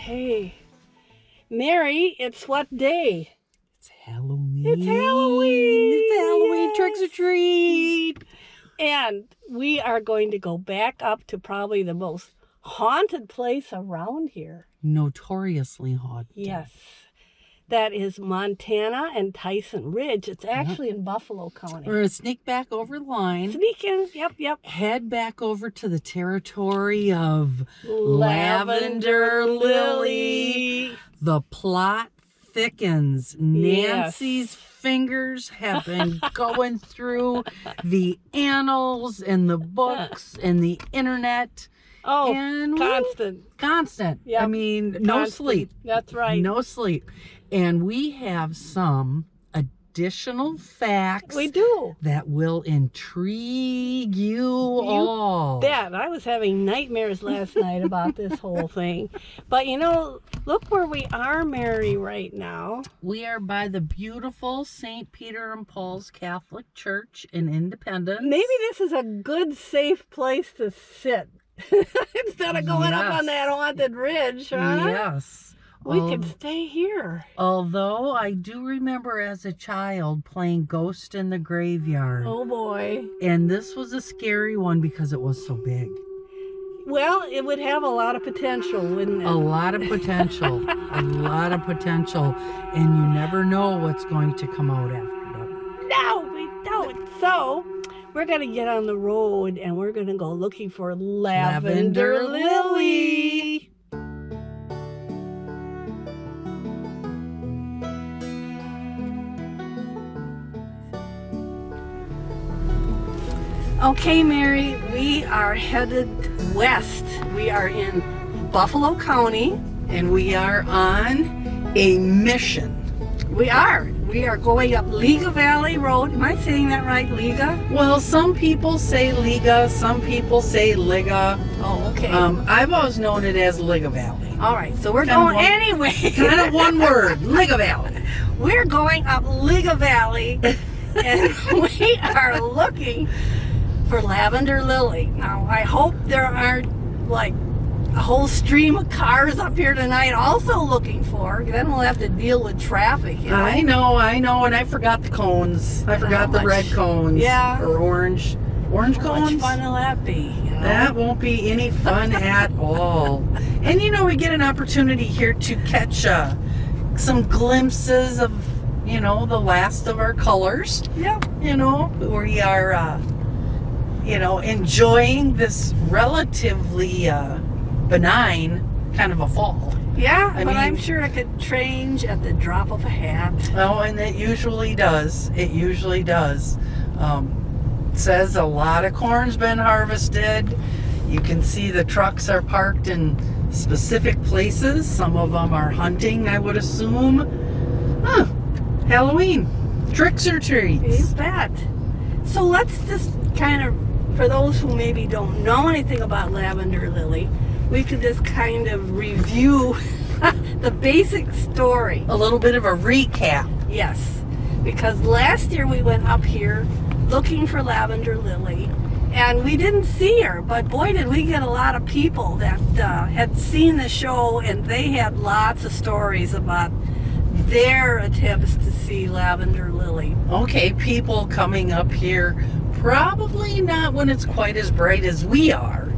Okay. Mary, it's what day? It's Halloween. It's Halloween. It's Halloween. Yes. Tricks or treat. And we are going to go back up to probably the most haunted place around here. Notoriously haunted. Yes. That is Montana and Tyson Ridge. It's actually in Buffalo County. We're going to sneak back over the line. Sneak in. Yep. Head back over to the territory of Lavender Lily. The plot thickens. Nancy's fingers have been going through the annals and the books and the internet. Oh, and constant. Yep. I mean, no sleep. That's right. No sleep. And we have some additional facts. We do. That will intrigue you all. Bet. I was having nightmares last night about this whole thing. But look where we are, Mary, right now. We are by the beautiful St. Peter and Paul's Catholic Church in Independence. Maybe this is a good, safe place to sit. Instead of going up on that haunted ridge, huh? Yes. We could stay here. Although I do remember as a child playing Ghost in the Graveyard. Oh, boy. And this was a scary one because it was so big. Well, it would have a lot of potential, wouldn't it? A lot of potential. A lot of potential. And you never know what's going to come out after that. No, we don't. So we're going to get on the road and we're going to go looking for Lavender Lily. Okay, Mary, we are headed west. We are in Buffalo County. And we are on a mission. We are going up Liga Valley Road. Am I saying that right, Liga? Well, some people say Liga, some people say Liga. Oh, okay. I've always known it as Liga Valley. All right, so we're going anyway. Kind of one word, Liga Valley. We're going up Liga Valley, and we are looking for Lavender Lily. Now, I hope there aren't like a whole stream of cars up here tonight also looking for. Then we'll have to deal with traffic. I know, and I forgot the cones. I forgot the red cones. Yeah. Or orange cones. How much fun will that be? That won't be any fun at all. And we get an opportunity here to catch some glimpses of, the last of our colors. Yeah. We are, enjoying this relatively benign kind of a fall. Yeah, I'm sure it could change at the drop of a hat. Oh, and it usually does. It usually does. Says a lot of corn's been harvested. You can see the trucks are parked in specific places. Some of them are hunting, I would assume. Halloween. Tricks or treats. You bet. So let's just kind of, for those who maybe don't know anything about Lavender Lily, we could just kind of review the basic story. A little bit of a recap. Yes, because last year we went up here looking for Lavender Lily, and we didn't see her, but boy did we get a lot of people that had seen the show, and they had lots of stories about their attempts to see Lavender Lily. Okay, people coming up here, probably not when it's quite as bright as we are,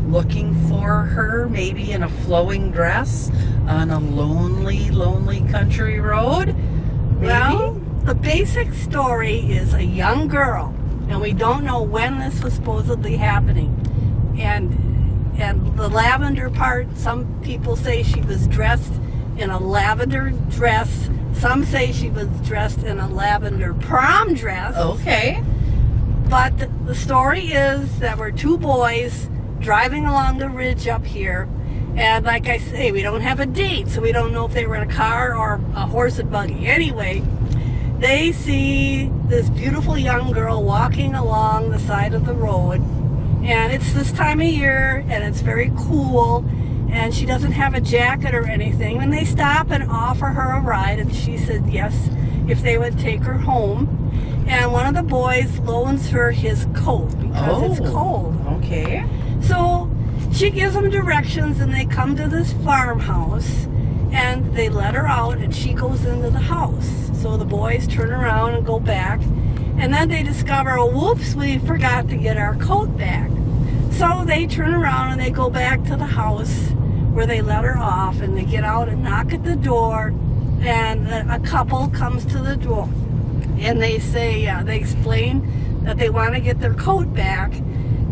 looking for her maybe in a flowing dress on a lonely country road. Maybe? Well, the basic story is a young girl, and we don't know when this was supposedly happening. And the lavender part, some people say she was dressed in a lavender dress. Some say she was dressed in a lavender prom dress. Okay. But the story is that we're two boys driving along the ridge up here. And like I say, we don't have a date, so we don't know if they were in a car or a horse and buggy. Anyway, they see this beautiful young girl walking along the side of the road. And it's this time of year, and it's very cool. And she doesn't have a jacket or anything. And they stop and offer her a ride, and she said yes, if they would take her home. And one of the boys loans her his coat because it's cold. Okay. So she gives them directions, and they come to this farmhouse, and they let her out, and she goes into the house. So the boys turn around and go back, and then they discover, oh, whoops, we forgot to get our coat back. So they turn around and they go back to the house where they let her off, and they get out and knock at the door, and a couple comes to the door, and they say, they explain that they want to get their coat back,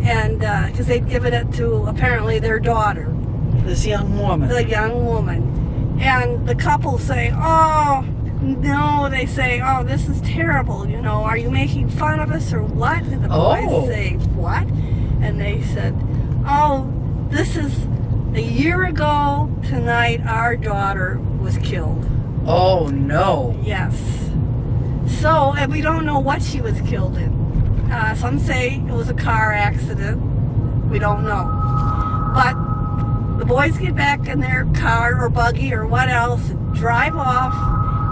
and because they'd given it to apparently their daughter, This young woman. the young woman. And the couple say, oh, no, they say, oh, this is terrible, you know, are you making fun of us or what? And the boys say, what? And they said, oh, this is a year ago tonight, our daughter was killed. Oh, no. Yes. So, and we don't know what she was killed in. Some say it was a car accident. We don't know. But the boys get back in their car or buggy or what else, and drive off,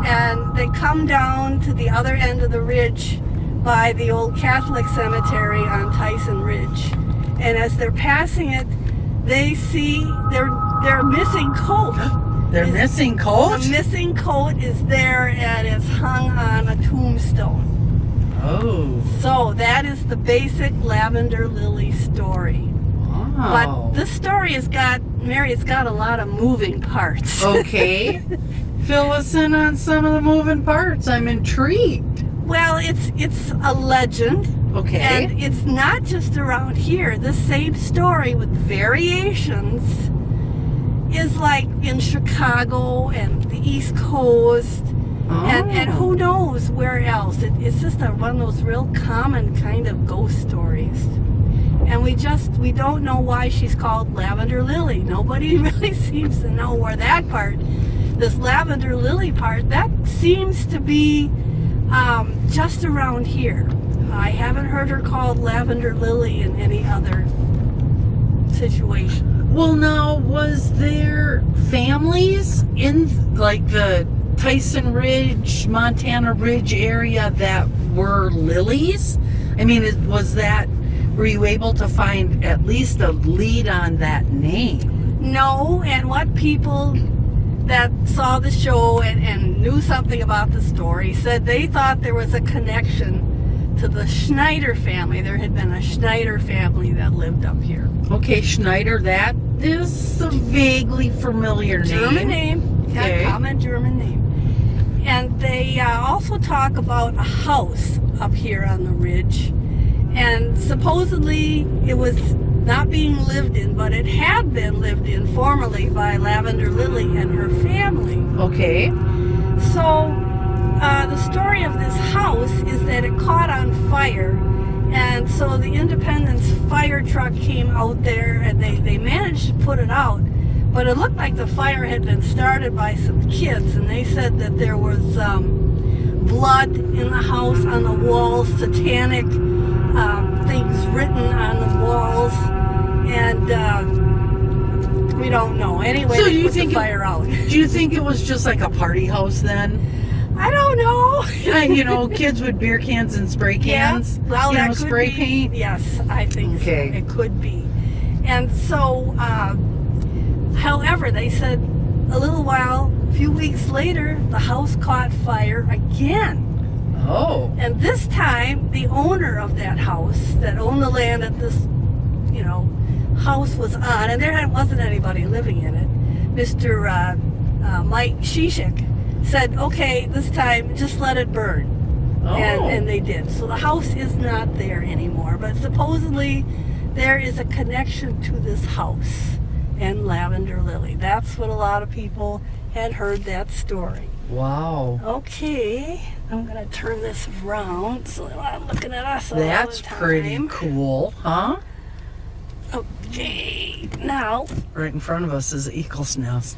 and they come down to the other end of the ridge by the old Catholic cemetery on Tyson Ridge. And as they're passing it, they see their missing coat. Their missing coat? The missing coat is there, and it's hung on a tombstone. Oh. So that is the basic Lavender Lily story. Wow. But this story has got, Mary, it's got a lot of moving parts. Okay. Fill us in on some of the moving parts. I'm intrigued. Well, it's a legend. Okay. And it's not just around here. The same story with variations is like in Chicago and the East Coast. And who knows where else. It's just one of those real common kind of ghost stories. And we don't know why she's called Lavender Lily. Nobody really seems to know where that part, this Lavender Lily part, that seems to be just around here. I haven't heard her called Lavender Lily in any other situation. Well, now, was there families in, like, the Tyson Ridge, Montana Ridge area that were Lilies? I mean, were you able to find at least a lead on that name? No, and what people that saw the show and knew something about the story said they thought there was a connection to the Schneider family. There had been a Schneider family that lived up here. Okay, Schneider, that is a vaguely familiar name. German name. Okay. Yeah, common German name. And they also talk about a house up here on the ridge. And supposedly it was not being lived in, but it had been lived in formerly by Lavender Lily and her family. Okay. So the story of this house is that it caught on fire, and so the Independence fire truck came out there, and they managed to put it out, but it looked like the fire had been started by some kids, and they said that there was blood in the house, on the walls, satanic things written on the walls, and we don't know. Anyway, So they you put the think fire out. Do you think it was just like a party house then? I don't know. You know, kids with beer cans and spray cans. Yeah, well, you that know, could spray be. paint. Yes, I think Okay. so. It could be. And so, however, they said a few weeks later, the house caught fire again. Oh. And this time, the owner of that house, that owned the land that this, house was on, and there wasn't anybody living in it, Mr. Mike Shishik, said, okay, this time, just let it burn. Oh. And they did. So the house is not there anymore. But supposedly, there is a connection to this house and Lavender Lily. That's what a lot of people had heard that story. Wow. Okay, I'm going to turn this around so they're not looking at us all That's the time. pretty cool, huh? Okay, now, Right in front of us is an eagle's nest.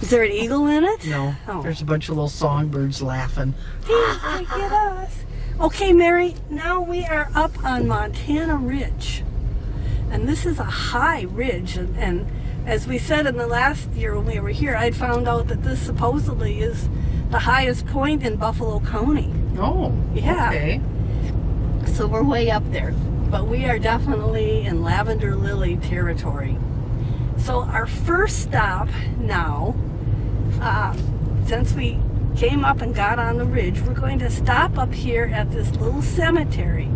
is there an eagle in it? No, Oh. there's a bunch of little songbirds laughing. Look at us. Okay, Mary, now we are up on Montana Ridge. And this is a high ridge. And as we said in the last year when we were here, I'd found out that this supposedly is the highest point in Buffalo County. Oh, Yeah. okay. So we're way up there. but we are definitely in Lavender Lily territory. So our first stop now, since we came up and got on the ridge, we're going to stop up here at this little cemetery.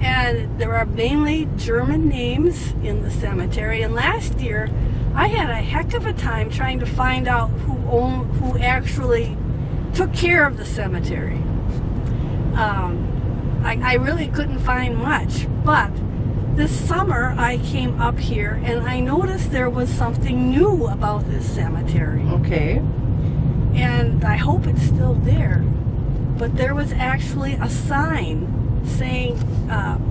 And there are mainly German names in the cemetery. And last year, I had a heck of a time trying to find out who actually took care of the cemetery. I really couldn't find much, but this summer I came up here and I noticed there was something new about this cemetery. Okay. And I hope it's still there. But there was actually a sign saying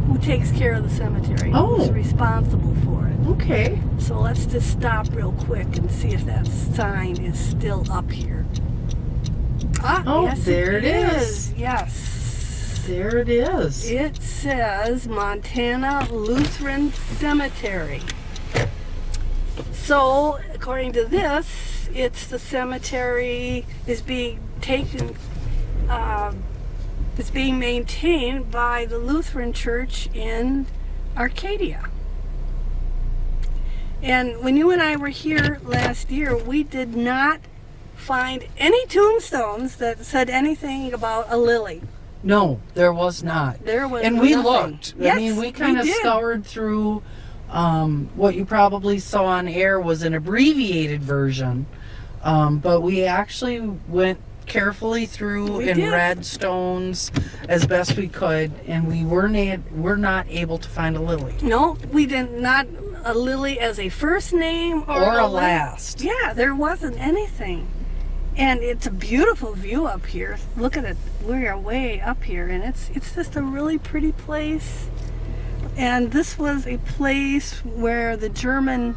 who takes care of the cemetery, who's responsible for it. Okay. So let's just stop real quick and see if that sign is still up here. Yes, there it is. Yes. There it is. It says Montana Lutheran Cemetery. So, according to this, it's the cemetery is being taken, it's being maintained by the Lutheran Church in Arcadia. And when you and I were here last year, we did not find any tombstones that said anything about a lily. No, there was not. There was and we nothing. looked. Yes, I mean, we kind of did. scoured through. What you probably saw on air was an abbreviated version, but we actually went carefully through We and did. read stones as best we could, and we were not able to find a lily No, we did not. A lily as a first name or a lily. last. Yeah, there wasn't anything. And it's a beautiful view up here. Look at it. We are way up here, and it's just a really pretty place. And this was a place where the German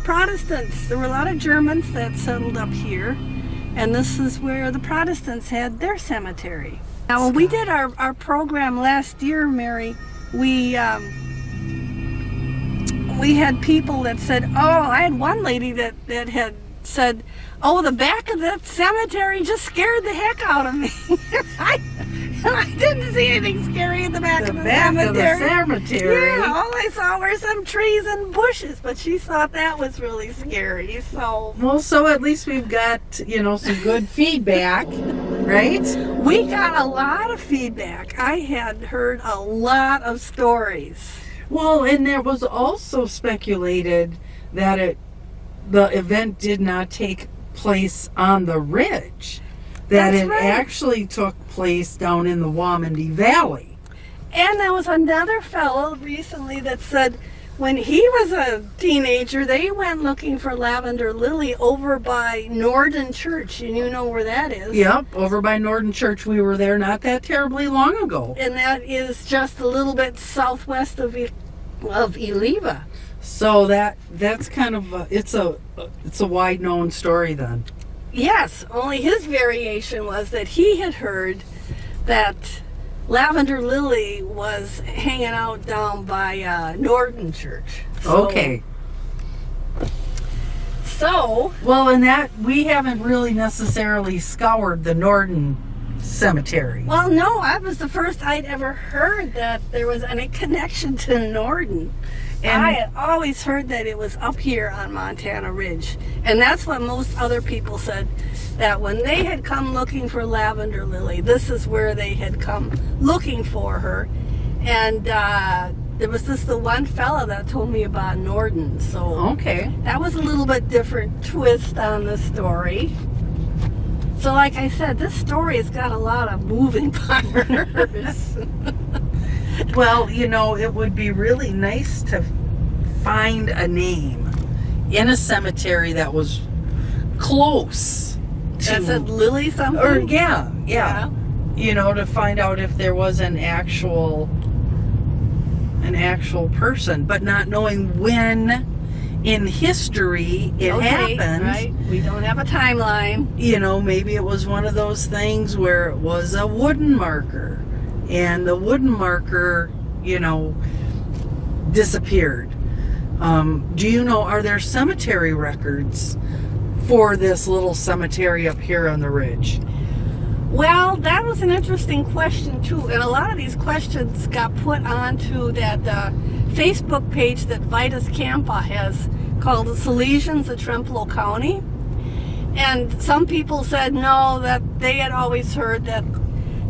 Protestants, there were a lot of Germans that settled up here, and this is where the Protestants had their cemetery. Now, when we did our program last year, Mary, we had people that said, I had one lady that had said, the back of that cemetery just scared the heck out of me. I didn't see anything scary in the back of the cemetery. Yeah, all I saw were some trees and bushes, but she thought that was really scary. So at least we've got, some good feedback, right? We got a lot of feedback. I had heard a lot of stories. Well, and there was also speculated that the event did not take place on the ridge, that That's it right. actually took place down in the Wamandy Valley. And there was another fellow recently that said when he was a teenager, they went looking for Lavender Lily over by Norden Church, and you know where that is. Yep, over by Norden Church. We were there not that terribly long ago. And that is just a little bit southwest of Eliva. So that's kind of it's a wide known story then. Yes, only his variation was that he had heard that Lavender Lily was hanging out down by Norden Church. Okay. So, well, in that we haven't really necessarily scoured the Norden Cemetery. well, no, I was the first I'd ever heard that there was any connection to Norden. And I had always heard that it was up here on Montana Ridge. And that's what most other people said, that when they had come looking for Lavender Lily, this is where they had come looking for her. And there was just the one fella that told me about Norden. So okay. that was a little bit different twist on the story. So like I said, this story has got a lot of moving parts. Well, it would be really nice to find a name in a cemetery that was close to... That said Lily something? Or, yeah. To find out if there was an actual person, but not knowing when in history it happened. Right. We don't have a timeline. Maybe it was one of those things where it was a wooden marker. And the wooden marker, disappeared. Are there cemetery records for this little cemetery up here on the ridge? Well, that was an interesting question too, and a lot of these questions got put onto that Facebook page that Vitus Campa has called the Salesians of Trempealeau County. And some people said no, that they had always heard that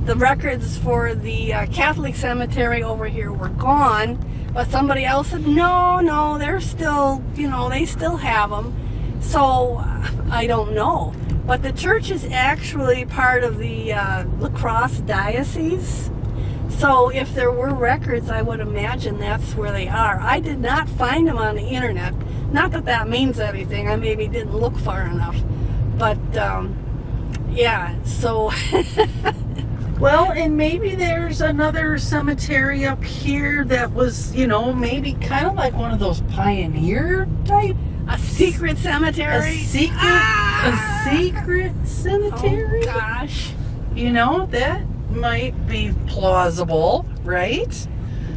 the records for the Catholic cemetery over here were gone, but somebody else said no, they're still, they still have them. So I don't know. But the church is actually part of the La Crosse Diocese. So if there were records, I would imagine that's where they are. I did not find them on the internet. Not that that means anything. I maybe didn't look far enough. But, yeah, so... Well, and maybe there's another cemetery up here that was, maybe kind of like one of those pioneer type. A secret cemetery? A secret cemetery? Oh, gosh. That might be plausible, right?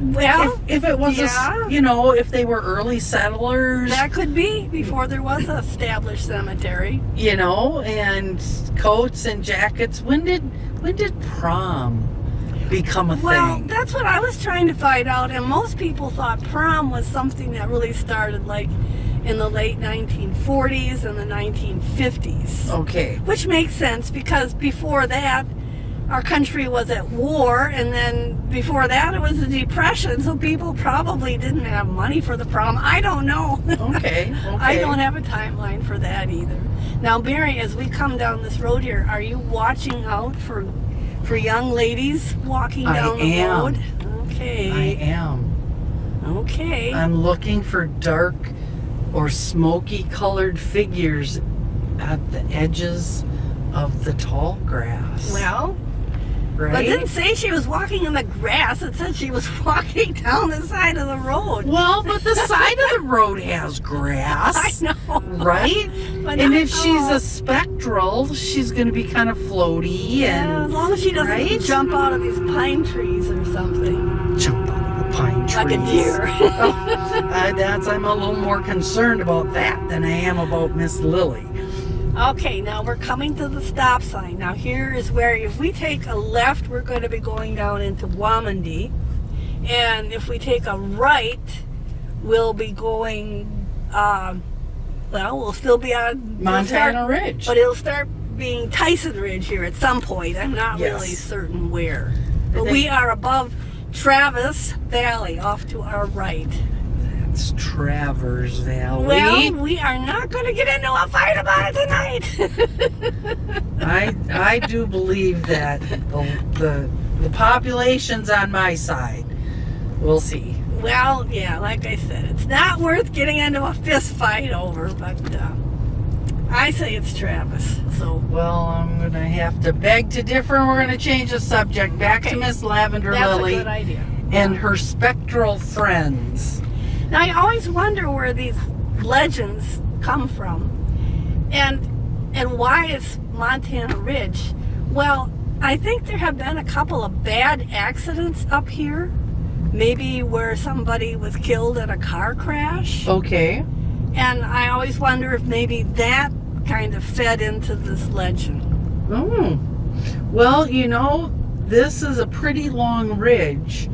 Well, if it was, yeah. If they were early settlers. That could be, before there was an established cemetery. And coats and jackets. When did prom become a Well, thing? that's what I was trying to find out, and most people thought prom was something that really started like in the late 1940s and the 1950s. Okay. Which makes sense, because before that, our country was at war, and then before that it was the Depression, so people probably didn't have money for the prom. I don't know. Okay. I don't have a timeline for that either. Now, Mary, as we come down this road here, are you watching out for young ladies walking down the road? Okay. I am. Okay. I'm looking for dark or smoky colored figures at the edges of the tall grass. Well, right? but it didn't say she was walking in the grass. It said she was walking down the side of the road. Well, but the side of the road has grass. I know. Right? But And not if she's all. a spectral, she's going to be kind of floaty Yeah, as long as she doesn't right? jump out of these pine trees or something. jump out of the pine trees. Like a deer. I'm a little more concerned about that than I am about Miss Lily. Okay, now we're coming to the stop sign. Now here is where, if we take a left, we're going to be going down into Wamandee. And if we take a right, we'll be going, we'll still be on Montana Ridge. But it'll start being Tyson Ridge here at some point. I'm not really certain where. But we are above Travis Valley, off to our right. It's Traverse Valley. Well, we are not going to get into a fight about it tonight. I do believe that the population's on my side. We'll see. Well, yeah, like I said, it's not worth getting into a fist fight over, but I say it's Travis. So Well, I'm going to have to beg to differ, and we're going to change the subject back to Miss Lavender that's Lily a good idea. and her spectral friends. Now, I always wonder where these legends come from, and why it's Montana Ridge. Well, I think there have been a couple of bad accidents up here, maybe where somebody was killed in a car crash. Okay. And I always wonder if maybe that kind of fed into this legend. Well, this is a pretty long ridge,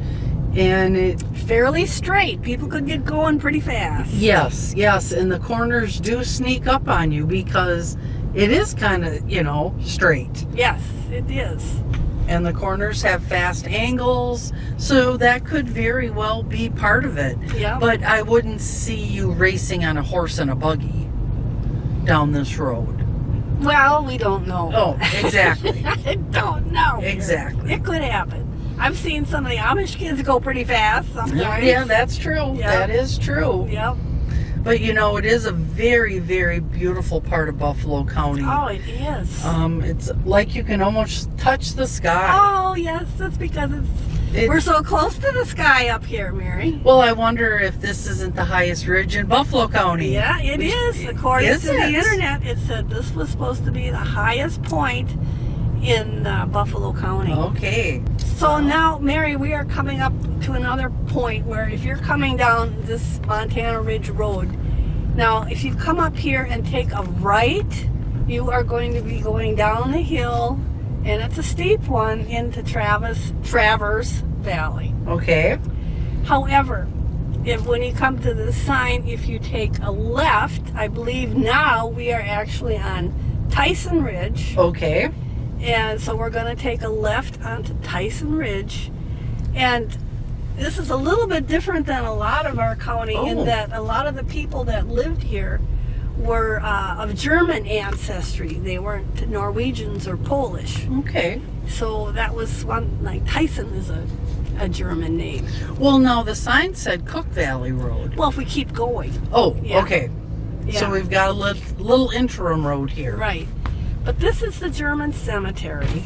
and it... Fairly straight. People could get going pretty fast. Yes, and the corners do sneak up on you because it is kind of, straight. Yes, it is. And the corners have fast angles, so that could very well be part of it. Yeah. But I wouldn't see you racing on a horse and a buggy down this road. Well, we don't know. Oh, exactly. I don't know. Exactly. It could happen. I've seen some of the Amish kids go pretty fast sometimes. Yeah, that's true. Yep. That is true. Yep. But it is a very, very beautiful part of Buffalo County. Oh, it is. It's like you can almost touch the sky. Oh, yes. That's because we're so close to the sky up here, Mary. Well, I wonder if this isn't the highest ridge in Buffalo County. Yeah, it is. According to the it? internet, it said this was supposed to be the highest point in Buffalo County. Okay. So now, Mary, we are coming up to another point where if you're coming down this Montana Ridge Road, now if you come up here and take a right, you are going to be going down the hill and it's a steep one into Traverse Valley. Okay. However, when you come to the sign, if you take a left, I believe now we are actually on Tyson Ridge. Okay. And so we're going to take a left onto Tyson Ridge. And this is a little bit different than a lot of our county in that a lot of the people that lived here were of German ancestry. They weren't Norwegians or Polish. Okay. So that was one, like Tyson is a German name. Well, no, the sign said Cook Valley Road. Well, if we keep going. Oh, Yeah. okay. Yeah. So we've got a little interim road here. Right. But this is the German cemetery.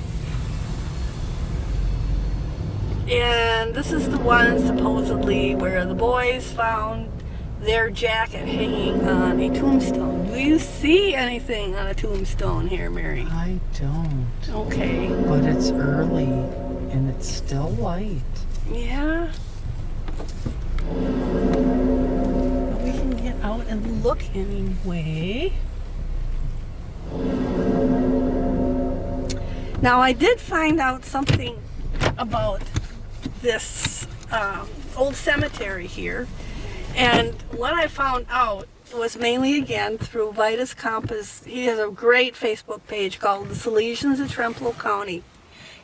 And this is the one supposedly where the boys found their jacket hanging on a tombstone. Do you see anything on a tombstone here, Mary? I don't. Okay. But it's early and it's still light. Yeah. But we can get out and look anyway. Now, I did find out something about this old cemetery here. And what I found out was mainly, again, through Vitus Compass. He has a great Facebook page called The Salesians of Trempealeau County.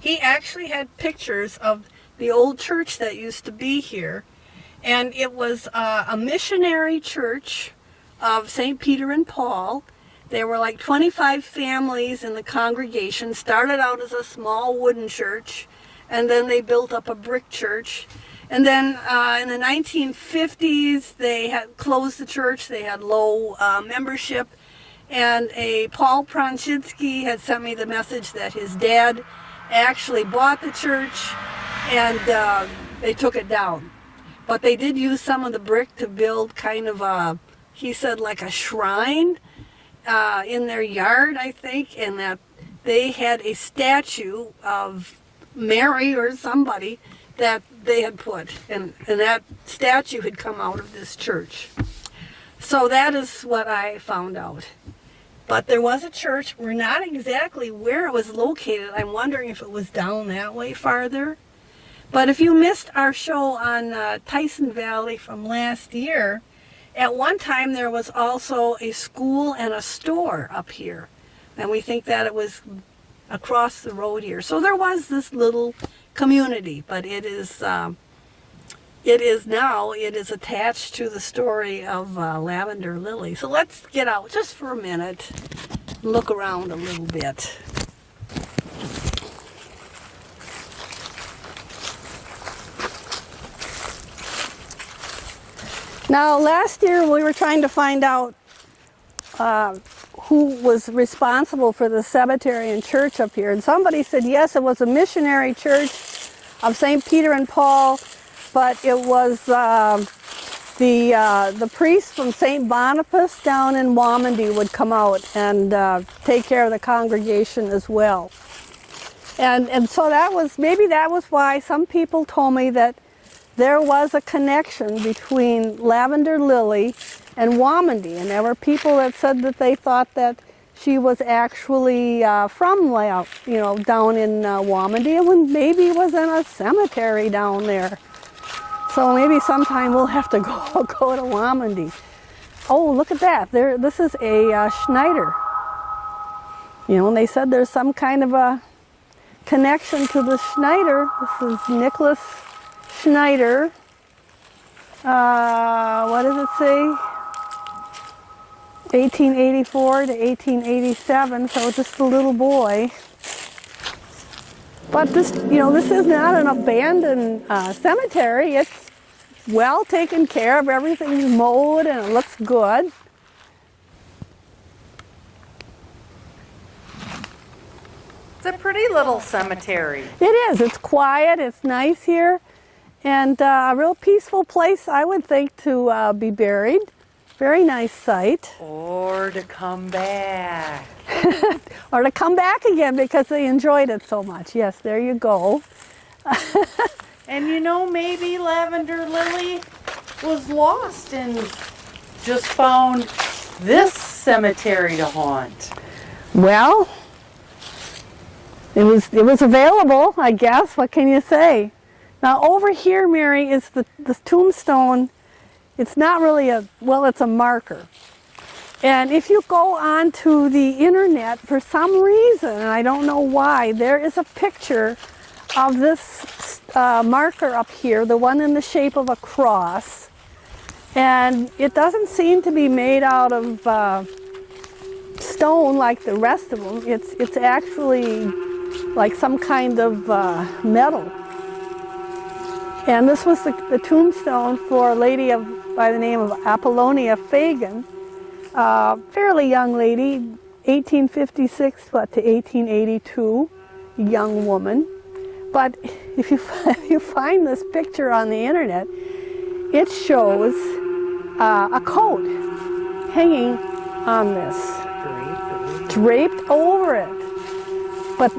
He actually had pictures of the old church that used to be here. And it was a missionary church of St. Peter and Paul. There were like 25 families in the congregation. Started out as a small wooden church, and then they built up a brick church. And then in the 1950s, they had closed the church. They had low membership. And Paul Pronchinsky had sent me the message that his dad actually bought the church, and they took it down. But they did use some of the brick to build kind of a, he said, like a shrine in their yard, I think, and that they had a statue of Mary or somebody that they had put, and that statue had come out of this church. So that is what I found out. But there was a church. We're not exactly where it was located. I'm wondering if it was down that way farther. But if you missed our show on Tyson Valley from last year, at one time there was also a school and a store up here. And we think that it was across the road here. So there was this little community, but it is attached to the story of Lavender Lily. So let's get out just for a minute, look around a little bit. Now, last year we were trying to find out who was responsible for the cemetery and church up here. And somebody said, yes, it was a missionary church of St. Peter and Paul, but it was the priest from St. Boniface down in Waumandy would come out and take care of the congregation as well. And so maybe that was why some people told me that there was a connection between Lavender Lily and Waumandy, and there were people that said that they thought that she was actually from, down in Waumandy, and maybe was in a cemetery down there. So maybe sometime we'll have to go to Waumandy. Oh, look at that! This is a Schneider. And they said there's some kind of a connection to the Schneider. This is Nicholas Schneider. What does it say? 1884 to 1887, so just a little boy. But this is not an abandoned cemetery. It's well taken care of. Everything's mowed and it looks good. It's a pretty little cemetery. It is. It's quiet. It's nice here. And a real peaceful place, I would think, to be buried. Very nice site. Or to come back. Or to come back again because they enjoyed it so much. Yes, there you go. And maybe Lavender Lily was lost and just found this cemetery to haunt. Well, It was available, I guess. What can you say? Now over here, Mary, is the tombstone. It's not really it's a marker. And if you go onto the internet, for some reason, and I don't know why, there is a picture of this marker up here, the one in the shape of a cross. And it doesn't seem to be made out of stone like the rest of them. It's actually like some kind of metal. And this was the tombstone for a lady by the name of Apollonia Fagan. Fairly young lady, 1856 to 1882, young woman. But if you find this picture on the internet, it shows a coat hanging on this, draped over it. But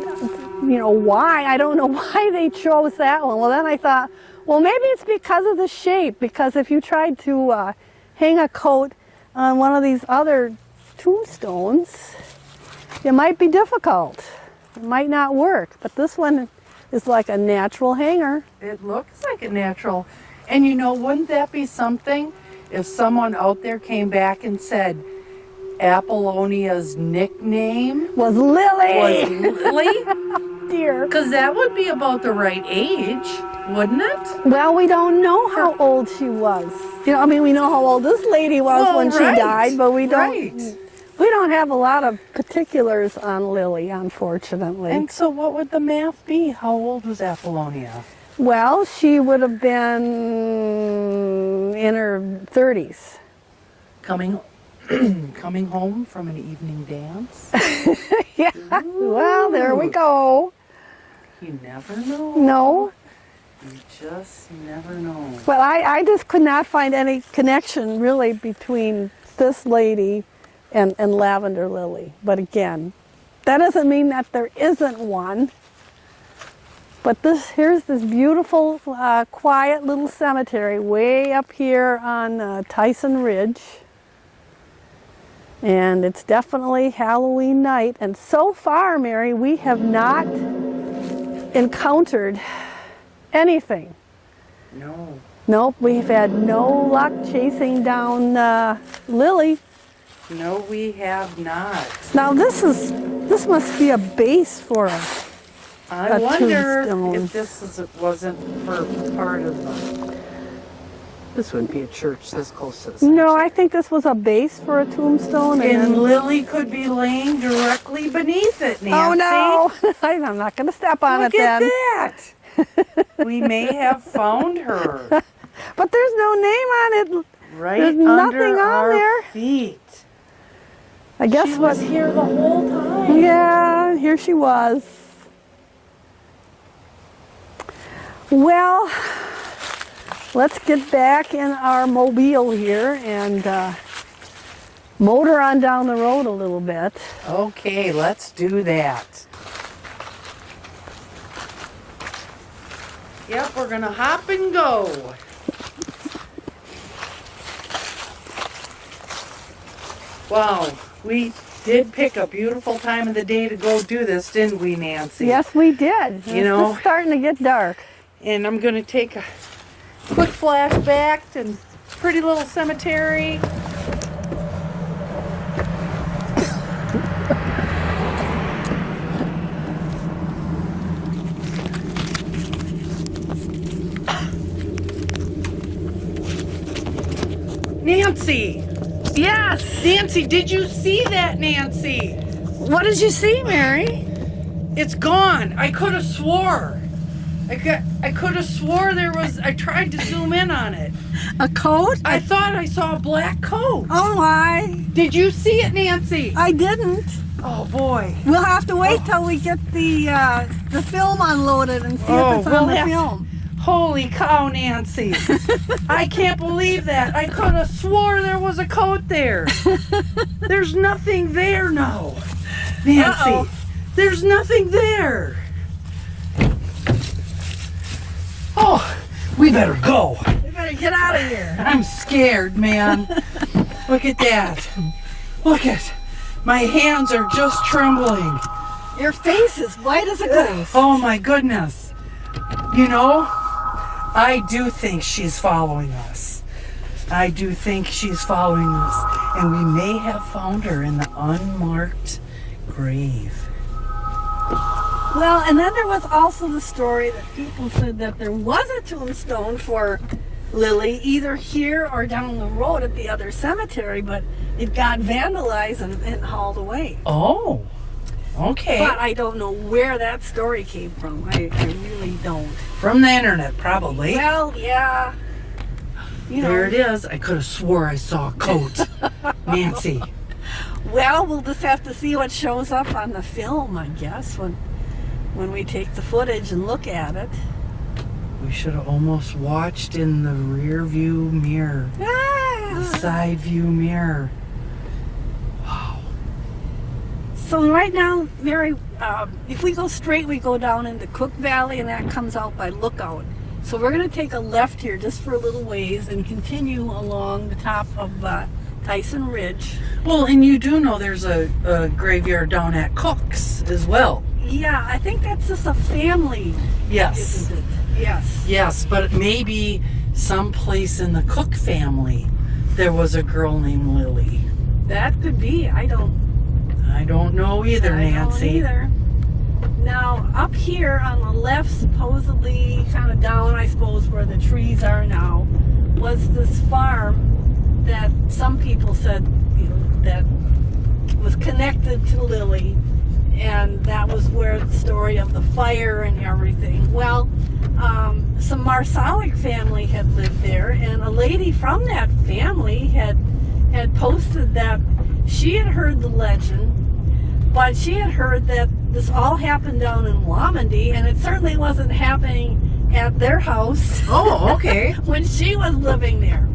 you know why? I don't know why they chose that one. Well, then I thought, well, maybe it's because of the shape. Because if you tried to hang a coat on one of these other tombstones, it might be difficult. It might not work. But this one is like a natural hanger. It looks like a natural. And you know, wouldn't that be something if someone out there came back and said Apollonia's nickname Was Lily. was Lily? Dear. Because that would be about the right age, wouldn't it? Well, we don't know how old she was. You know, I mean, we know how old this lady was when she died, but we don't. Right. We don't have a lot of particulars on Lily, unfortunately. And so what would the math be? How old was Apollonia? Well, she would have been in her 30s. Coming home from an evening dance? Yeah. Well, there we go. You never know. No. You just never know. Well, I just could not find any connection really between this lady and Lavender Lily. But again, that doesn't mean that there isn't one. But here's this beautiful, quiet little cemetery way up here on Tyson Ridge. And it's definitely Halloween night. And so far, Mary, we have not encountered anything. No. Nope, we've had no luck chasing down Lily. No, we have not. Now this must be a base for us. I A wonder tombstone. if wasn't for part of the... This wouldn't be a church this close to the cemetery. No, I think this was a base for a tombstone. And Lily could be laying directly beneath it, Nancy. Oh no, I'm not going to step on Look it at then. that. We may have found her But there's no name on it. right There's under nothing on our there. feet. I guess She what? was here the whole time. Yeah, here she was. Well, let's get back in our mobile here and motor on down the road a little bit. Okay, let's do that. Yep, we're gonna hop and go. Wow, we did pick a beautiful time of the day to go do this, didn't we, Nancy? Yes, we did. You know- It's starting to get dark. And I'm gonna take a quick flashback to Pretty Little Cemetery. Nancy! Yes. Nancy, did you see that, Nancy? What did you see, Mary? It's gone. I could have swore. I could have swore there was... I tried to zoom in on it. A coat? I thought I saw a black coat. Oh my! Did you see it, Nancy? I didn't. Oh, boy. We'll have to wait till we get the film unloaded and see Oh, if it's we'll on the have- film. Holy cow, Nancy. I can't believe that. I could have swore there was a coat there. There's nothing there now. Nancy, Uh-oh. there's nothing there. Oh, we better go. We better get out of here. I'm scared, man. Look at that. Look at, my hands are just trembling. Your face is white as a ghost. Oh my goodness. You know, I do think she's following us. I do think she's following us. And we may have found her in the unmarked grave. Well, and then there was also the story that people said that there was a tombstone for Lily, either here or down the road at the other cemetery, but it got vandalized and hauled away. Oh, okay. But I don't know where that story came from. I really don't. From the internet, probably. Well, yeah. You know. There it is. I could have swore I saw a coat. Nancy. Well, we'll just have to see what shows up on the film, I guess, when we take the footage and look at it. We should have almost watched in the rear view mirror. The side view mirror. Wow. So right now, Mary, if we go straight, we go down into Cook Valley, and that comes out by Lookout. So we're going to take a left here just for a little ways and continue along the top of Tyson Ridge. Well, and you do know there's a graveyard down at Cook's as well. Yeah, I think that's just a family, Yes. isn't it? Yes. Yes, but maybe someplace in the Cook family there was a girl named Lily. That could be. I don't know either, Nancy. I don't either. Now, up here on the left, supposedly kind of down, I suppose, where the trees are now, was this farm that some people said, you know, that was connected to Lily, and that was where the story of the fire and everything. Well, some Marsalic family had lived there, and a lady from that family had posted that she had heard the legend, but she had heard that this all happened down in Wamandee, and it certainly wasn't happening at their house. Oh, okay. When she was living there.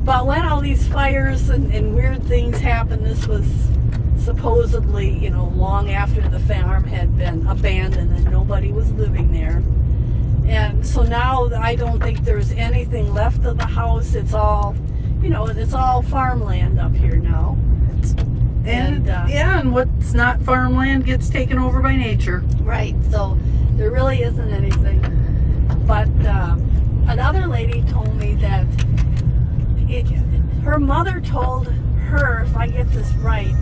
But when all these fires and weird things happened, this was supposedly, you know, long after the farm had been abandoned and nobody was living there. And so now I don't think there's anything left of the house. It's all, you know, it's all farmland up here now. And and what's not farmland gets taken over by nature. Right, so there really isn't anything. But another lady told me that her mother told her, if I get this right,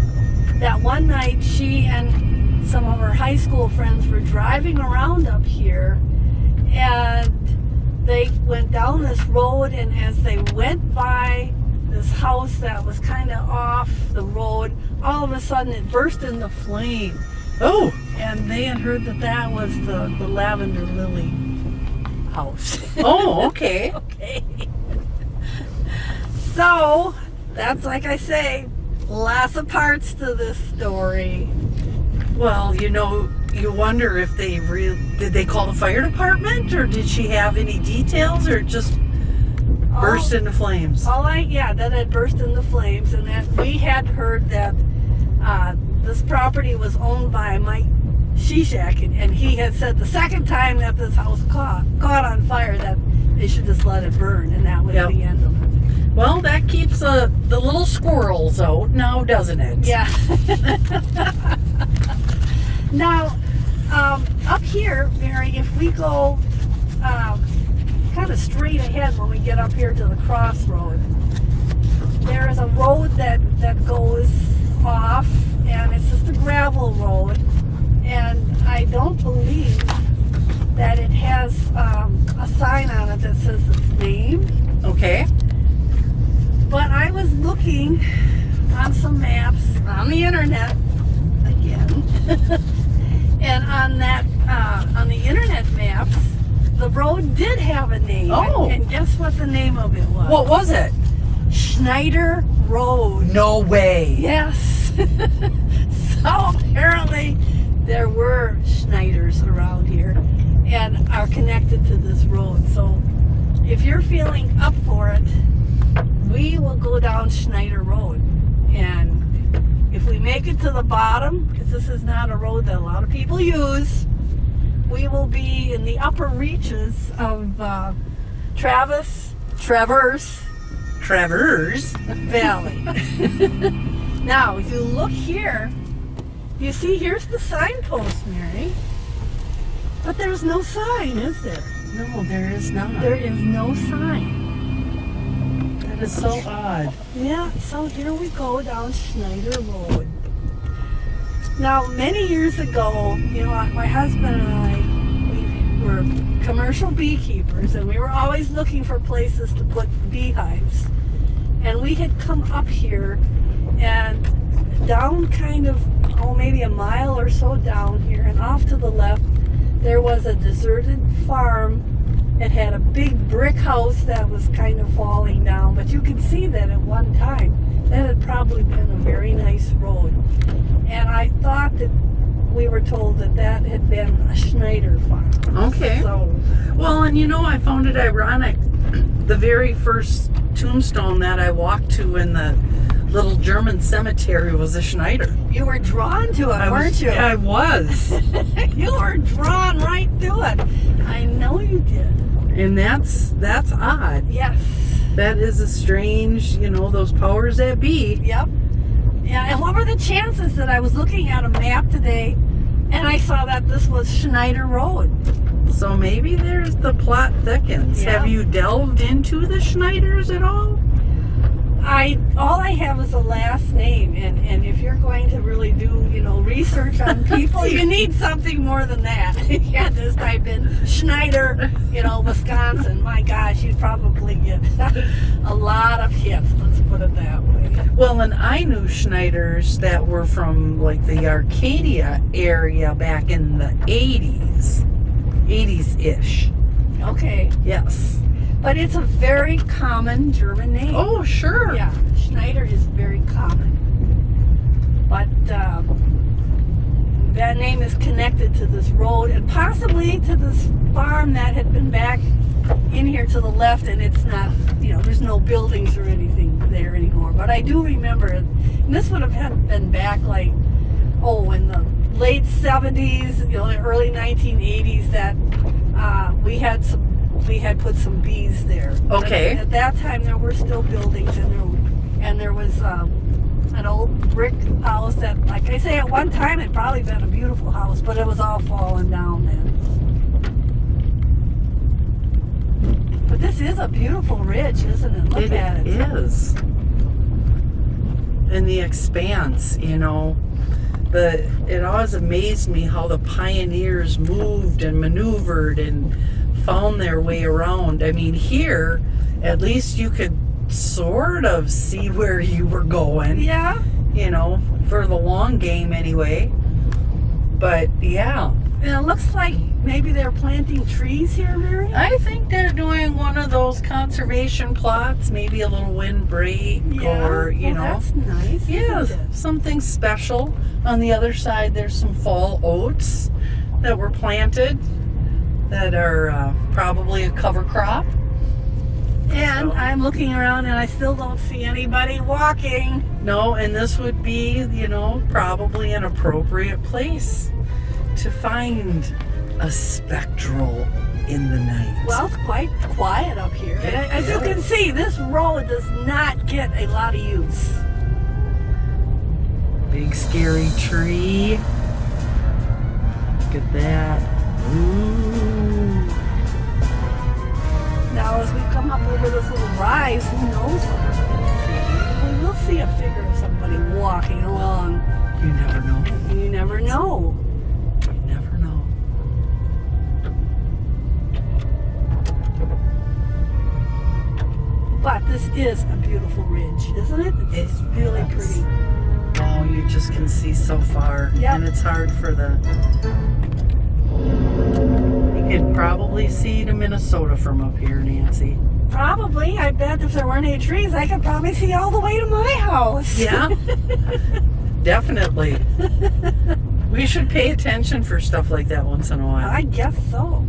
that one night she and some of her high school friends were driving around up here, and they went down this road, and as they went by this house that was kind of off the road, all of a sudden it burst into flame. Oh. And they had heard that was the Lavender Lily house. Oh, okay. Okay. So, that's, like I say, lots of parts to this story. Well, you know, you wonder if did they call the fire department, or did she have any details, or just burst into flames? That had burst into flames, and that we had heard that this property was owned by Mike Shishak, and he had said the second time that this house caught on fire that they should just let it burn, and that was the end of it. Well, that keeps the little squirrels out now, doesn't it? Yeah. Now, up here, Mary, if we go kind of straight ahead when we get up here to the crossroad, there is a road that goes off, and it's just a gravel road, and I don't believe that it has a sign on it that says its name. Okay. But I was looking on some maps on the internet again, and on that on the internet maps, the road did have a name. Oh. And guess what the name of it was? What was it? Schneider Road. No way. Yes. So apparently there were Schneiders around here and are connected to this road. So if you're feeling up for it, we will go down Schneider Road. And if we make it to the bottom, because this is not a road that a lot of people use, we will be in the upper reaches of Traverse Travers. Valley. Now, if you look here, You see, here's the signpost, Mary. But there's no sign, is there? No, there is not. There is no sign. That is so odd. Yeah, so here we go down Schneider Road. Now, many years ago, you know, my husband and I, we were commercial beekeepers, and we were always looking for places to put beehives. And we had come up here, and down kind of, maybe a mile or so down here, and off to the left, there was a deserted farm. It had a big brick house that was kind of falling down, but you could see that at one time that had probably been a very nice road. And I thought that we were told that that had been a Schneider farm. Okay. So, Well, and you know, I found it ironic. The very first tombstone that I walked to in the little German cemetery was a Schneider. you were drawn to it, weren't you? I was. You were drawn right to it. I know you did. And that's odd. Yes. That is a strange, you know, those powers that be. Yep. Yeah, and what were the chances that I was looking at a map today and I saw that this was Schneider Road? So maybe there's the plot thickens. Yeah. Have you delved into the Schneiders at all? All I have is a last name, and if you're going to really do, you know, research on people, you need something more than that. You can't just type in Schneider, you know, Wisconsin. My gosh, you'd probably get a lot of hits, let's put it that way. Well, and I knew Schneiders that were from like the Arcadia area back in the 80s-ish. Okay, Yes. but it's a very common German name. Oh, sure. Yeah, Schneider is very common. But that name is connected to this road and possibly to this farm that had been back in here to the left, and it's not, you know, there's no buildings or anything there anymore. But I do remember it. And this would have been back like, in the late 70s, you know, early 1980s that we had put some bees there. Okay. At that time, there were still buildings, and there was an old brick house that, like I say, at one time it probably been a beautiful house, but it was all falling down then. But this is a beautiful ridge, isn't it? Look at it. It is. And the expanse, you know. It always amazed me how the pioneers moved and maneuvered and found their way around. I mean, here, at least you could sort of see where you were going. Yeah. You know, for the long game anyway. But yeah. And it looks like maybe they're planting trees here, Mary. I think they're doing one of those conservation plots, maybe a little windbreak or, you know. That's nice. Yeah, Isn't it? something special. On the other side, there's some fall oats that were planted that are probably a cover crop. And So- I'm looking around and I still don't see anybody walking. No, and this would be, you know, probably an appropriate place to find a spectral in the night. Well, it's quite quiet up here. And It as you can is. see, this road does not get a lot of use. Big scary tree. Look at that. Ooh. Now, as we come up over this little rise, who knows what we're going to see? We will see a figure of somebody walking along. You never know. You never know. You never know. But this is a beautiful ridge, isn't it? It's It really is. pretty. Wow, you just can see so far. Yep. And it's hard for you could probably see to Minnesota from up here, Nancy. Probably. I bet if there weren't any trees, I could probably see all the way to my house. Yeah. Definitely. We should pay attention for stuff like that once in a while. I guess so.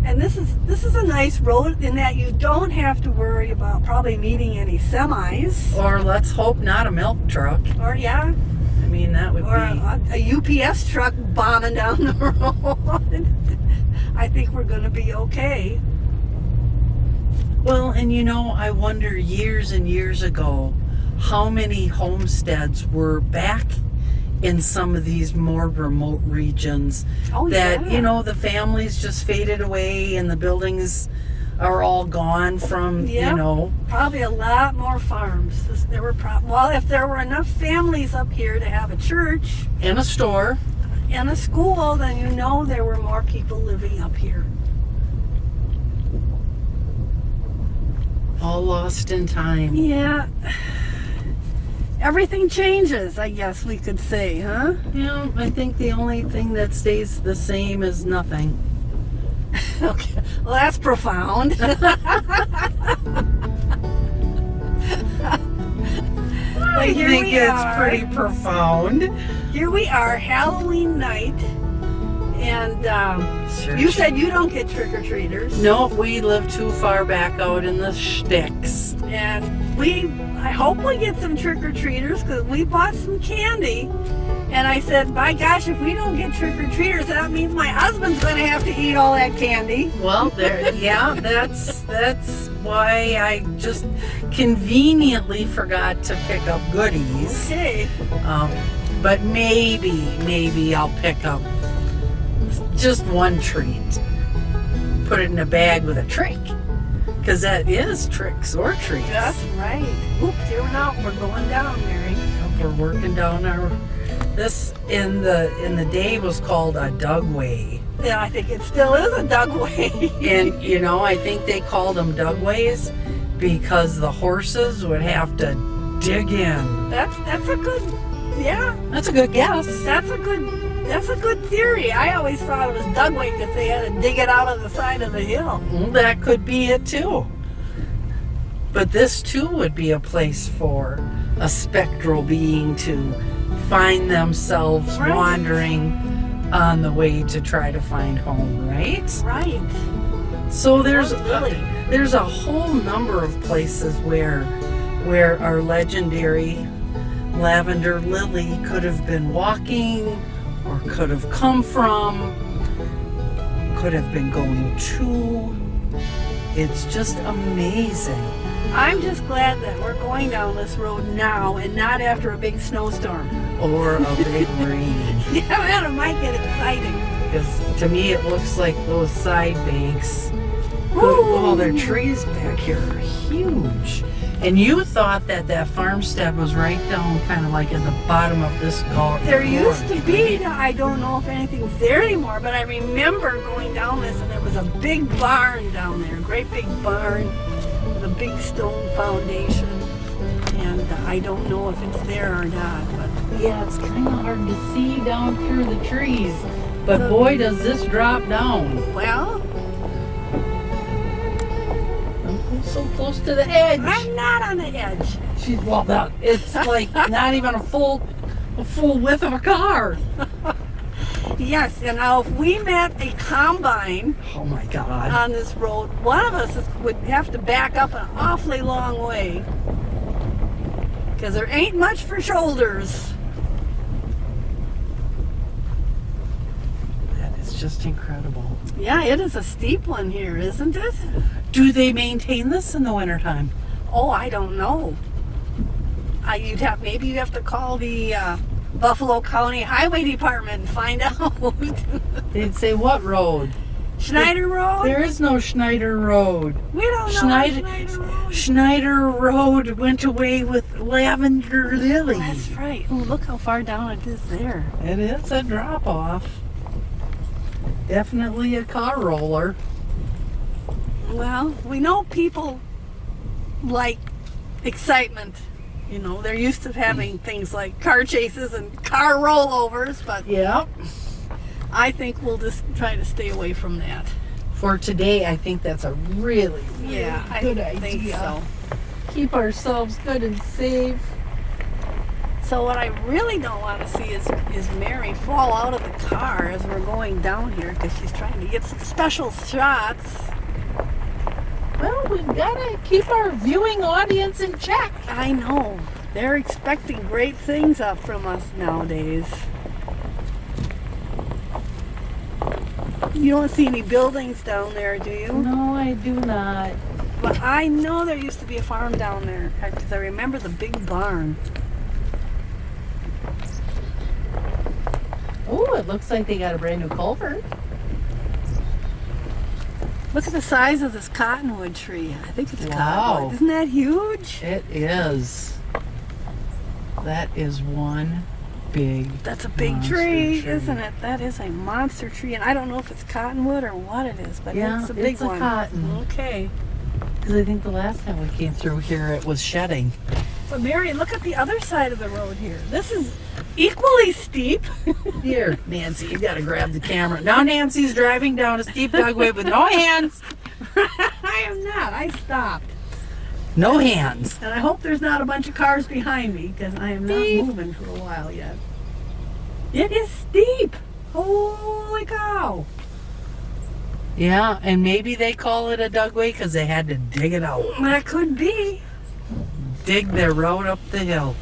And this is a nice road in that you don't have to worry about probably meeting any semis. Or let's hope not a milk truck. Or yeah, I mean, that would or be... a UPS truck bombing down the road. I think we're going to be okay. Well, and you know, I wonder years and years ago how many homesteads were back in some of these more remote regions. Oh, that, yeah. you know, the families just faded away and the buildings are all gone from, Yep. you know. Probably a lot more farms. There were well, if there were enough families up here to have a church In a store. and a school, then you know there were more people living up here. All lost in time. Yeah. Everything changes, I guess we could say, huh? Yeah, I think the only thing that stays the same is nothing. Okay. Well, that's profound. I here think we it's are. pretty profound. Here we are, Halloween night, and Sure. you said you don't get trick-or-treaters. No, we live too far back out in the sticks. And I hope we get some trick-or-treaters because we bought some candy. And I said, by gosh, if we don't get trick-or-treaters, that means my husband's going to have to eat all that candy. Well, there, yeah, that's why I just conveniently forgot to pick up goodies. Okay. But maybe I'll pick up just one treat. Put it in a bag with a trick. Because that is tricks or treats. That's right. Oops, here now we're going down, Mary. We're working down our... This in the day was called a Dugway. Yeah, I think it still is a Dugway. And, you know, I think they called them Dugways because the horses would have to dig in. That's a good, yeah. That's a good guess. That's a good theory. I always thought it was Dugway because they had to dig it out of the side of the hill. Well, that could be it too. But this too would be a place for a spectral being to find themselves Right. wandering on the way to try to find home, right? Right. So there's Really? there's a whole number of places where our legendary Lavender Lily could have been walking or could have come from, could have been going to. It's just amazing. I'm just glad that we're going down this road now and not after a big snowstorm. Or a big rain. Yeah, man, it might get exciting. Because to me it looks like those side banks. Woo! All their trees back here are huge. And you thought that farmstead was right down kind of like at the bottom of this gulch. There used to be, I don't know if anything's there anymore, but I remember going down this and there was a big barn down there, a great big barn with a big stone foundation. And I don't know if it's there or not, but Yeah, it's kind of hard to see down through the trees. But boy, does this drop down. well, I'm so close to the edge. I'm not on the edge. It's like not even a full width of a car. Yes, and now if we met a combine Oh my God. on this road, one of us would have to back up an awfully long way. Because there ain't much for shoulders. That is just incredible. Yeah, it is a steep one here, isn't it? Do they maintain this in the wintertime? Oh, I don't know. Maybe you have to call the Buffalo County Highway Department and find out. They'd say what road? Schneider Road? There is no Schneider Road. We don't know Schneider, Schneider Road. Schneider Road went away with Lavender Lily. That's right. Oh, look how far down it is there. It is a drop off. Definitely a car roller. Well, we know people like excitement. You know, they're used to having things like car chases and car rollovers, but Yep. I think we'll just try to stay away from that. For today, I think that's a really, Yeah, I good think idea. so. Keep ourselves good and safe. So what I really don't want to see is Mary fall out of the car as we're going down here because she's trying to get some special shots. Well, we've got to keep our viewing audience in check. I know. They're expecting great things up from us nowadays. You don't see any buildings down there, do you? No, I do not. But I know there used to be a farm down there because I remember the big barn. it looks like they got a brand new culvert. Look at the size of this cottonwood tree. I think it's Wow. cottonwood. Isn't that huge? It is. That is one big. That's a big monster tree, isn't it? That is a monster tree, and I don't know if it's cottonwood or what it is, but Yeah, it's a big it's a one. cotton. Okay. Because I think the last time we came through here, it was shedding. But Mary, look at the other side of the road here. This is equally steep. Here, Nancy, you got to grab the camera. Now Nancy's driving down a steep dugway with no hands. I am not. I stopped. No hands. And I hope there's not a bunch of cars behind me because I am not Beep. moving for a while yet. It is steep. Holy cow. Yeah, and maybe they call it a dugway because they had to dig it out. That could be. Dig their road up the hill.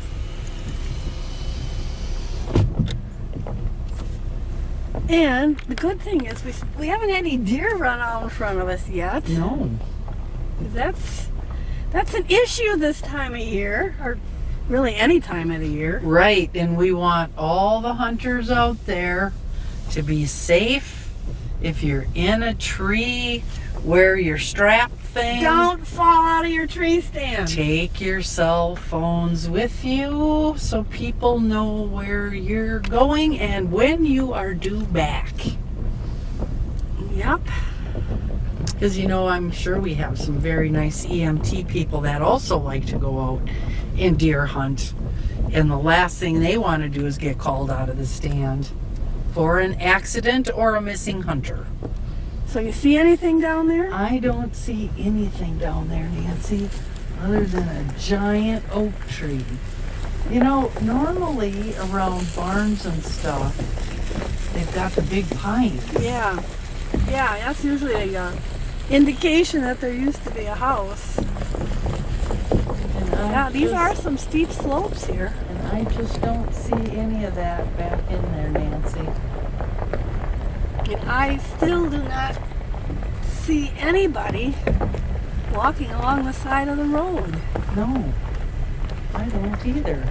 And the good thing is we haven't had any deer run out in front of us yet. No. That's an issue this time of year, or really any time of the year. Right, and we want all the hunters out there to be safe. If you're in a tree, wear your strap thing. Don't fall out of your tree stand. Take your cell phones with you so people know where you're going and when you are due back. Yep. Because, you know, I'm sure we have some very nice EMT people that also like to go out and deer hunt. And the last thing they want to do is get called out of the stand for an accident or a missing hunter. So you see anything down there? I don't see anything down there, Nancy, other than a giant oak tree. You know, normally around barns and stuff, they've got the big pines. Yeah. Yeah, that's usually a indication that there used to be a house. And Yeah, these are some steep slopes here. And I just don't see any of that back in there, Nancy. And I still do not see anybody walking along the side of the road. No, I don't either.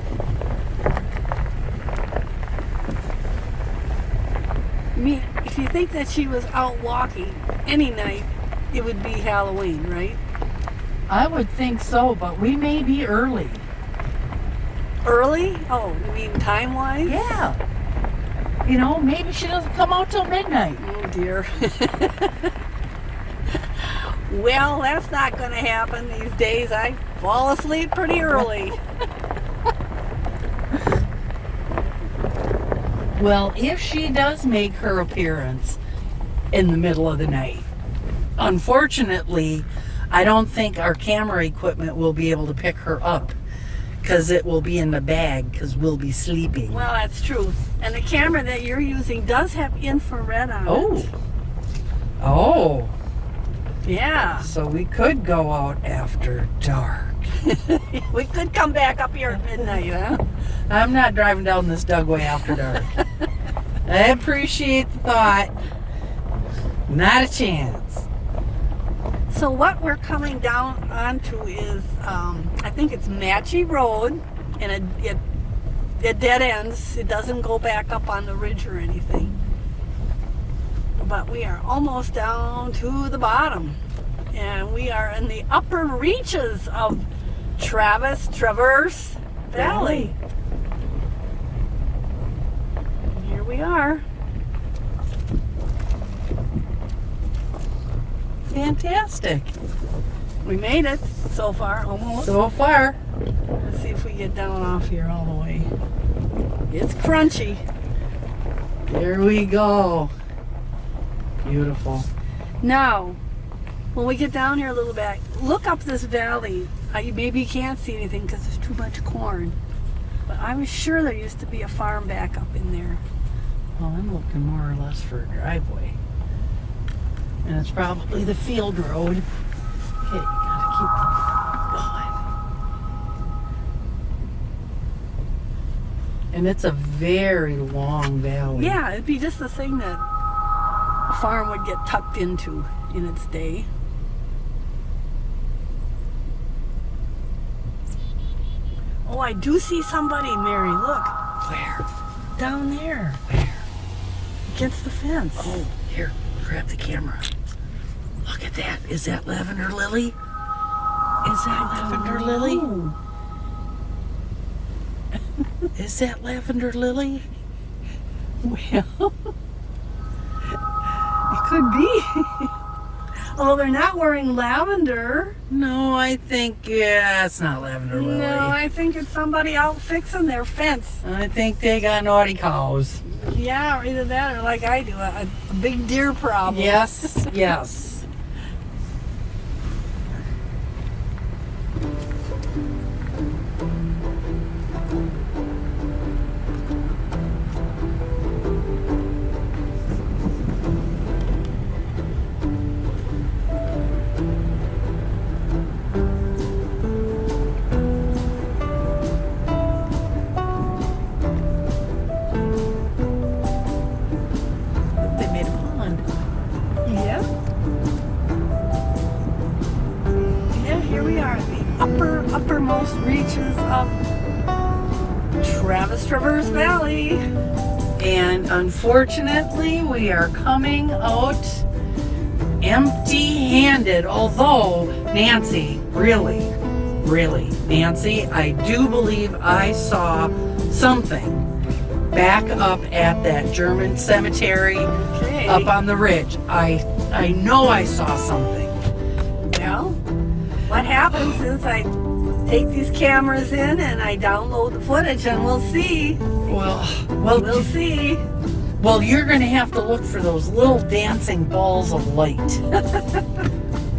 I mean, if you think that she was out walking any night, it would be Halloween, right? I would think so, but we may be early. Early? Oh, you mean time-wise? Yeah. You know, maybe she doesn't come out till midnight. Oh, dear. Well, that's not going to happen these days. I fall asleep pretty early. Well, if she does make her appearance in the middle of the night, unfortunately, I don't think our camera equipment will be able to pick her up because it will be in the bag because we'll be sleeping. Well, that's true. And the camera that you're using does have infrared on it. Oh. Yeah. So we could go out after dark. We could come back up here at midnight, huh? I'm not driving down this dugway after dark. I appreciate the thought. Not a chance. So what we're coming down onto is, I think it's Matchy Road, and it dead ends. It doesn't go back up on the ridge or anything. But we are almost down to the bottom, and we are in the upper reaches of Traverse Valley. And here we are. Fantastic. We made it so far, almost. So far. Let's see if we get down off here all the way. It's crunchy. Here we go. Beautiful. Now, when we get down here a little bit, look up this valley. Maybe you can't see anything because there's too much corn. But I was sure there used to be a farm back up in there. Well, I'm looking more or less for a driveway. And it's probably the field road. Okay, you gotta keep going. And it's a very long valley. Yeah, it'd be just the thing that a farm would get tucked into in its day. Oh, I do see somebody, Mary. Look. Where? Down there. Where? against the fence. Oh, here, grab the camera. Look at that. Is that Lavender Lily? Is that Lavender Lily? Is that Lavender Lily? Well, it could be. Although they're not wearing lavender. No, I think, yeah, it's not Lavender Lily. No, I think it's somebody out fixing their fence. I think they got naughty cows. Yeah, or either that or like I do, a big deer problem. Yes, yes. They made a pond. Yeah. Yeah, here we are, the uppermost reaches of Travis Traverse Valley. And unfortunately, we are coming out empty-handed. Although, Nancy, really, Nancy, I do believe I saw something back up at that German cemetery Okay. up on the ridge. I know I saw something. Well, what happens is I take these cameras in and I download the footage and we'll see. We'll see. Well, you're going to have to look for those little dancing balls of light.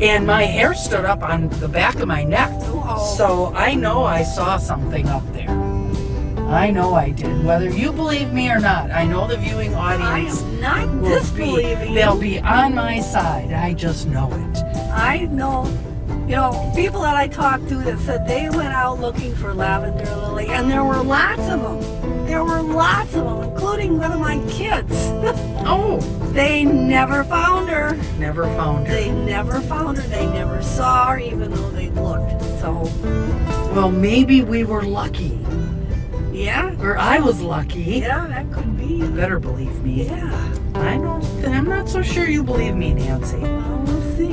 And my hair stood up on the back of my neck. Oh. So I know I saw something up there. I know I did. Whether you believe me or not, I know the viewing I audience am not will disbelieving. they'll be on my side. I just know it. I know, you know, people that I talked to that said they went out looking for Lavender Lily, and there were lots of them. There were lots of them, including one of my kids. Oh, They never found her. never found her. They never found her. They never saw her, even though they looked. So, Well, maybe we were lucky. yeah, Or I was lucky. yeah, that could be. You better believe me. Yeah, I'm not so sure you believe me, Nancy. well, we'll see.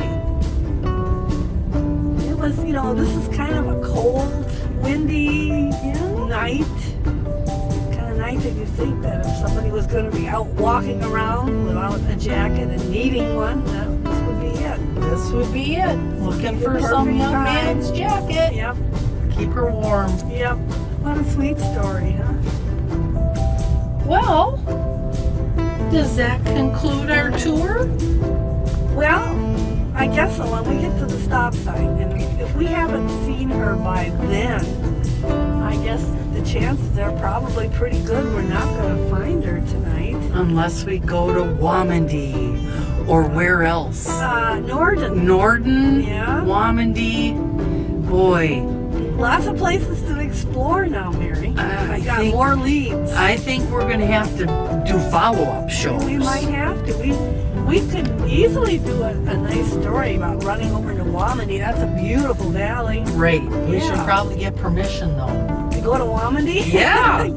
It was, you know, this is kind of a cold, windy night. Kind of night that you think that if somebody was going to be out walking around without a jacket and needing one, that this would be it. This would be it. Looking for Perfect some young time. man's jacket. Yep, Keep her warm. yep. What a sweet story, huh? Well, does that conclude our tour? Well, I guess so. When we get to the stop sign, and if we haven't seen her by then, I guess the chances are probably pretty good we're not going to find her tonight. Unless we go to Wamandee or where else? Norden. Norden, Yeah. Wamandee. Boy, Lots of places to explore now, Mary. I got think- more leads. I think we're going to have to do follow-up shows. We might have to. We could easily do a nice story about running over to Wamandee. That's a beautiful valley. Great. We should Yeah. probably get permission, though. To go to Wamandee? Yeah.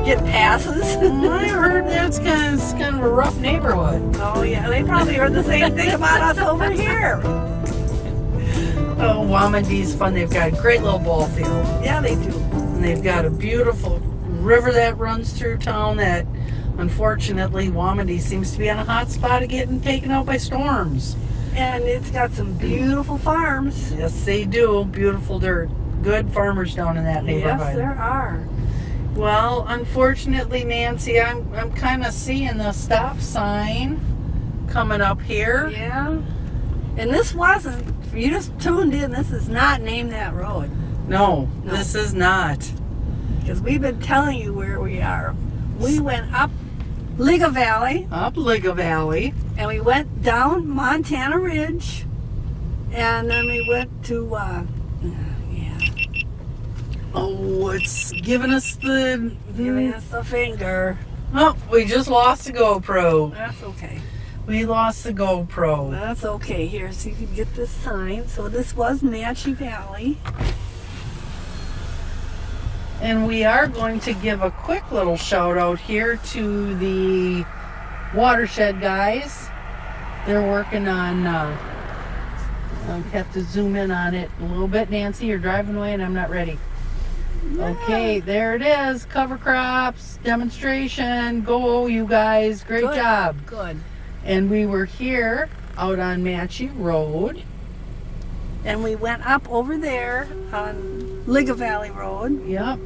Get passes. I heard that's kind of a rough neighborhood. Oh yeah, they probably heard the same thing about us over here. Oh, Wamandee's fun. They've got a great little ball field. Yeah, they do. And they've got a beautiful river that runs through town that, unfortunately, Wamandee seems to be on a hot spot of getting taken out by storms. And it's got some beautiful farms. Yes, they do. Beautiful dirt. Good farmers down in that neighborhood. Yes, there are. Well, unfortunately, Nancy, I'm kind of seeing the stop sign coming up here. Yeah. And this wasn't, if you just tuned in, this is not Name That Road. No, No. this is not. Because we've been telling you where we are. We went up Liga Valley, Up Liga Valley. and we went down Montana Ridge, and then we went to, Oh, it's giving us the... giving us the finger. Oh, we just lost the GoPro. That's okay. We lost the GoPro. That's okay. Here, so you can get this sign. So this was Matchy Valley. And we are going to give a quick little shout out here to the watershed guys. They're working on, I'll have to zoom in on it a little bit. Nancy, you're driving away and I'm not ready. Okay, there it is. Cover crops, demonstration. Go, you guys. Great Good. job. Good. And we were here out on Matchy Road. And we went up over there on Liga Valley Road. Yep.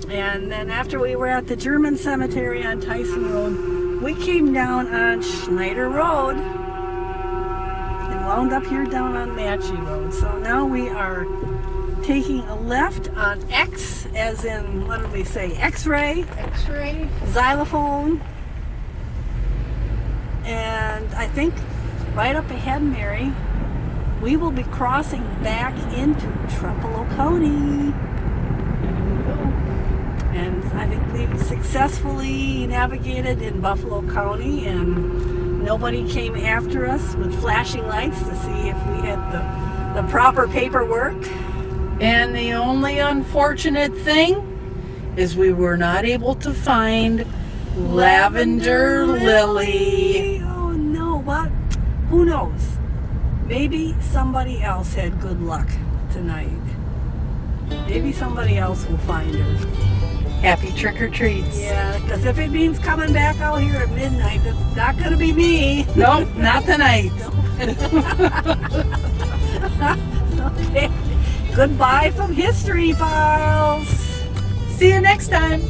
And then after we were at the German cemetery on Tyson Road, we came down on Schneider Road and wound up here down on Matchy Road. So now we are taking a left on X, as in, what did we say, X-ray, X-ray. xylophone. And I think right up ahead, Mary, we will be crossing back into Trempealeau County. And I think we've successfully navigated in Buffalo County, and nobody came after us with flashing lights to see if we had the proper paperwork. And the only unfortunate thing is we were not able to find Lavender Lily. Oh no, what? Who knows? Maybe somebody else had good luck tonight. Maybe somebody else will find her. Happy trick or treats. Yeah, because if it means coming back out here at midnight, it's not going to be me. Nope, not tonight. Okay. Goodbye from History Files. See you next time.